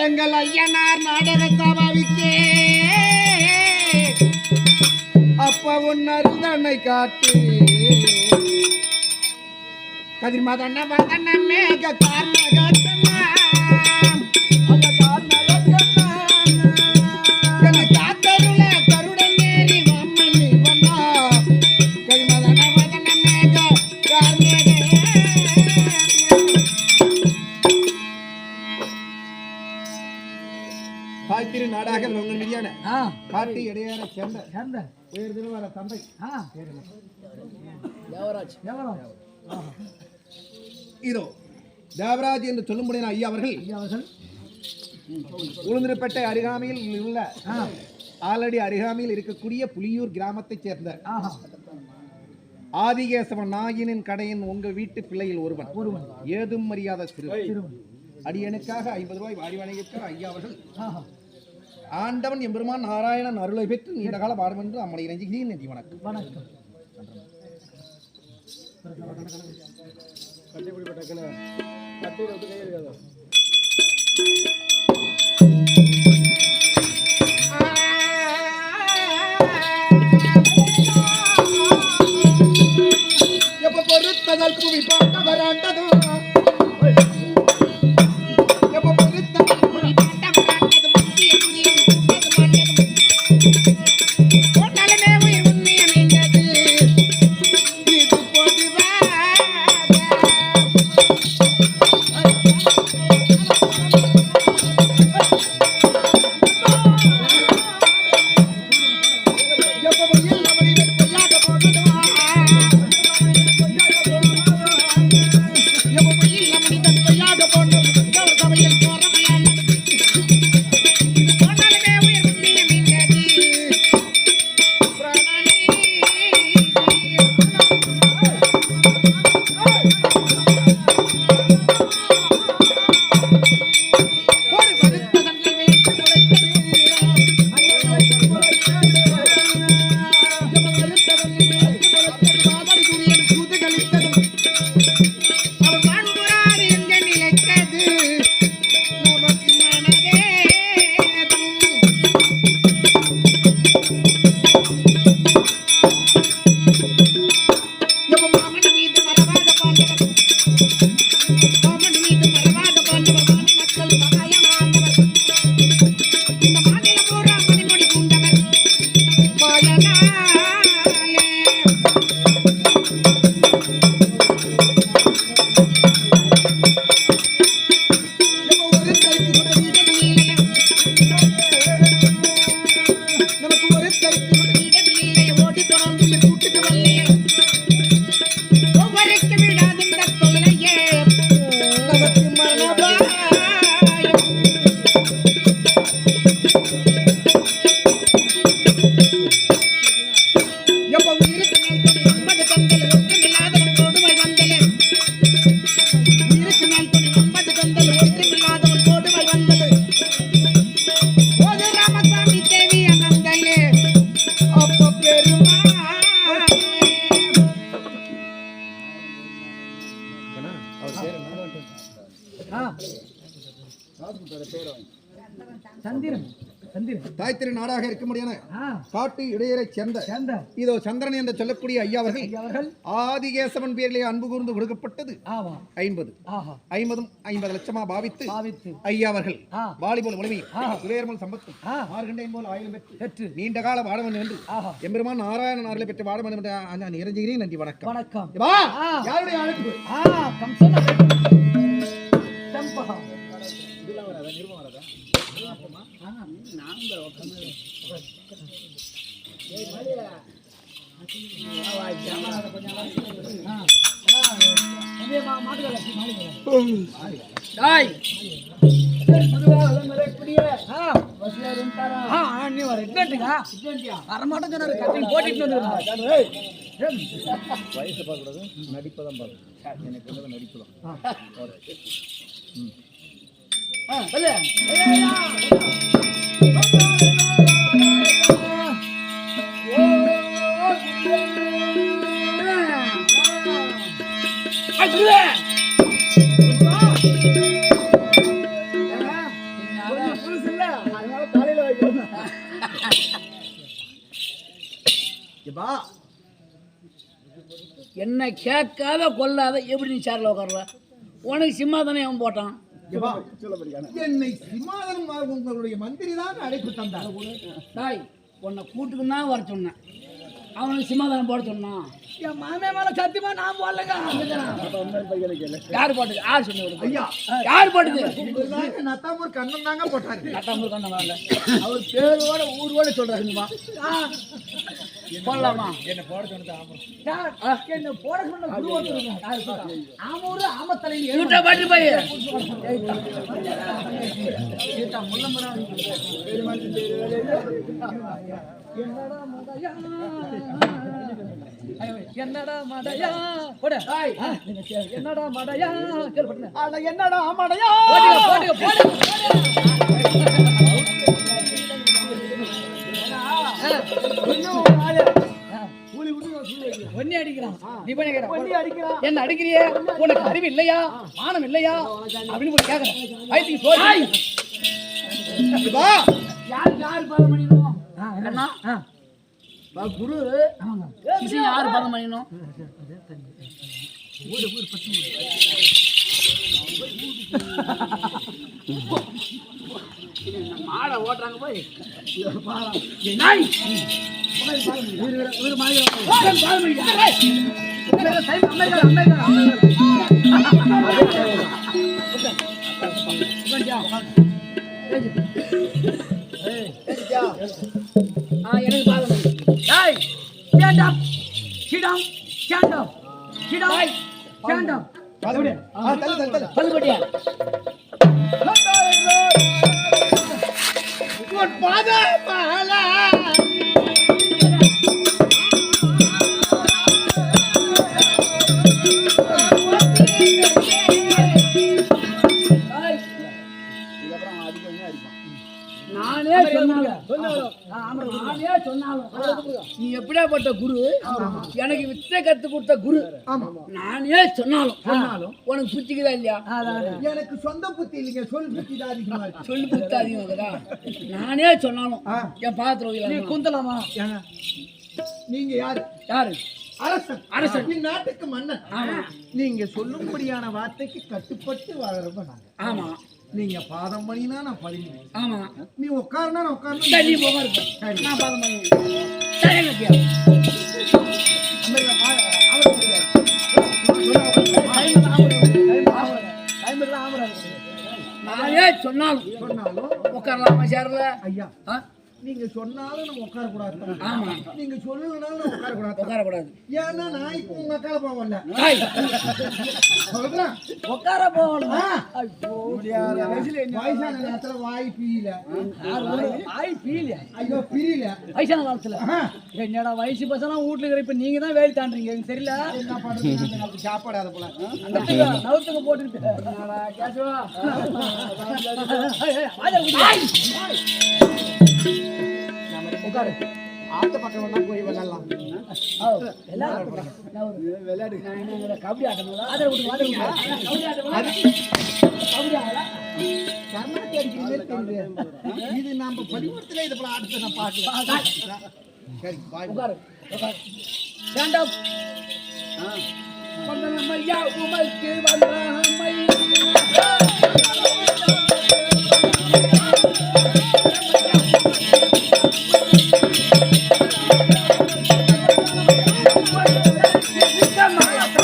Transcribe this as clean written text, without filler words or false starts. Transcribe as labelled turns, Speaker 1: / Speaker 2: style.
Speaker 1: எங்கள் ஐயனார் நாடக சபாவிக்கே அப்ப உன்னருள் தன்னை காட்டு கதிர் மதன வந்தன மேக காரணகத்தனா அந்த காரணகத்தனா என்ன காத்தருள கருடன் ஏறி வம்மணி வந்தா கதிர் மதன வந்தன மேக காரணகத்தனா திரு நாடாக உங்கள் மீதியான காட்டு இடையேற சேர்ந்த உயர் திருவார தந்தை இதோ தேவராஜ் என்று சொல்லும்படியான ஐயா அவர்கள் உளுந்திருப்பேட்டை அருகாமையில் உள்ள ஆல்ரெடி அருகாமையில் இருக்கக்கூடிய புலியூர் கிராமத்தைச் சேர்ந்த ஆதிகேசவன் நாயினின் கடையின் உங்க வீட்டு பிள்ளையில் ஒருவன் ஏதும் மரியாதை சிறு அடியனுக்காக 50 ரூபாய் வாரி வழங்கியிருக்கிற ஐயா அவர்கள் ஆண்டவன் எம்பெருமான் நாராயணன் அருளை பெற்று நீண்ட கால பாடும் என்று அம்மனை இறைஞ்சுகிறேன். நன்றி, வணக்கம். வணக்கம். எப்ப பொறுத்ததல் புவி பார்க்க வராண்டதோ தாய் திரு நாடாக இருக்க முடியான காட்டு இடையரை சேர்ந்த இதோ சந்திரன் என்று சொல்லக்கூடிய ஐயா அவர்கள் ஆதிகேசவன் பேரிலே அன்பு கூர்ந்து கொடுக்கப்பட்டது 50 லட்சமா பாவித்து ஐயா அவர்கள் வாலிபோல் உடமையும் இளையர்மோல் சம்பத்தும் ஆர்கண்டையின் போல் ஆயுள் பெற்று நீண்ட கால வாழ வேண்டும் என்று எம்பெருமான் நாராயணன் அருளை பெற்று வாழ வேண்டும் என்று நான் இறைஞ்சுகிறேன். நன்றி, வணக்கம். வணக்கம். யாருடைய அழைப்பு?
Speaker 2: வயசு பார்க்கக்கூடாது, நடிப்பதான் பார்க்கணும். எனக்கு நடிப்புதான்.
Speaker 1: எப்பா
Speaker 3: என்ன கேட்காத கொள்ளாத எப்படி நீ சேர்ல உட்காருவ? உனக்கு சிம்மாதானே அவன் போட்டான்.
Speaker 1: எப்பா என்னை சிம்மாதனம் உங்களுடைய மந்திரி தான் அழைப்பு தந்தார்.
Speaker 3: டாய் உன்னை கூட்டுக்குன்னா வர சொன்னேன், அவனுக்கு சிம்மாதானம் போட சொன்னான். என் மாமே மேல சத்தியமா நான் போடலங்க. யாரு போட்டது? யார் சொன்னது?
Speaker 1: ஐயா
Speaker 3: யார் போட்டது?
Speaker 1: நத்தாமூர் கண்ணன் தாங்க போட்டாரு.
Speaker 3: நத்தாமூர் கண்ணன் வரல, அவர் பேரோட ஊரோட சொல்றாருங்கம்மா. போடலாமா? என்ன போட சொன்னது? என்ன போட சொன்ன குரு ஒருத்தர் ஆமூரு ஆமத்தலையில கூட்ட பாட்டு போய் சீதா முள்ளம்பரம் என்னடா மடையா போட என்னடா மடையா கேள்விப்பட்டேன். அட என்னடா மடையா போடுங்க போடுங்க ஒன்னி அடிக்கிறான். நீ பண்ணிக்கிறான் என்ன அடிக்கிறியே? உனக்கு அறிவு இல்லையா, மானம் இல்லையா அப்படின்னு போய் கேட்கறேன். வயிற்றுக்கு சோறு யாரு யாரு பாதம் பண்ணிடணும்? குரு யாரு பாதம் பண்ணிடணும்? மாடை ஓட்டுறாங்க போய் எனக்கு பாதம் பல்லுபட்டியா நானே சொன்னாலும் நீ எப்படியாப்பட்ட குரு, எனக்கு வித்தை கத்து கொடுத்த குரு, நானே சொன்னாலும் உனக்கு புத்திக்குதா இல்லையா?
Speaker 1: எனக்கு சொந்த புத்தி இல்லைங்க, சொல் புத்தி தான் அதிகமா இருக்கு.
Speaker 3: சொல்லி புத்தி அதிகமாகுதா? நானே சொன்னாலும் என் பாத்திர குந்தலாமா?
Speaker 1: நீங்க யாரு?
Speaker 3: யாரு?
Speaker 1: அரசன்.
Speaker 3: அரசன்
Speaker 1: இந்நாட்டுக்கு மன்னன். நீங்க சொல்லும்படியான வார்த்தைக்கு கட்டுப்பட்டு வாழறப்ப நாங்க. ஆமா நீங்க பாதம் பண்ணினா நான் பதினேன். ஆமா நீ உட்காருனா நான் உட்கார்ந்து
Speaker 3: நீ போக இருப்ப நான் பாதம் பண்ணி நானே சொன்னாலும் உட்காரலாமா சேர்ல? ஐயா நீங்க சொன்னாலும் நம்ம உட்கார கூடாது. ஆமா நீங்க சொல்லலனாலும் நம்ம உட்கார கூடாது. ஏன்னா நான் இப்போ உங்க அக்கால போவல சொல்றேன் உட்கார போவல. ஐயோ வயசான நேரத்துல வாய் பீல ஐயோ பீல வயசான காலத்துல என்னடா வயசு பசங்க வீட்டுல இருக்கிற இப்ப நீங்க தான் வேலை தாண்டீங்க. எனக்கு தெரியல என்ன பண்றது, சாப்பாடு அதை போல நவுத்துக்கு போட்டுட்டு உட்காரு. ஆத்த பக்கம் வேணா போய் விளையாடலாம். விளையாடு கபடி ஆட்டம் இது நம்ம படிமத்துல இது போல ஆட்டத்தை நான் பார்க்கலாம். சரி உட்காரு உட்காரு. உமக்கு வந்த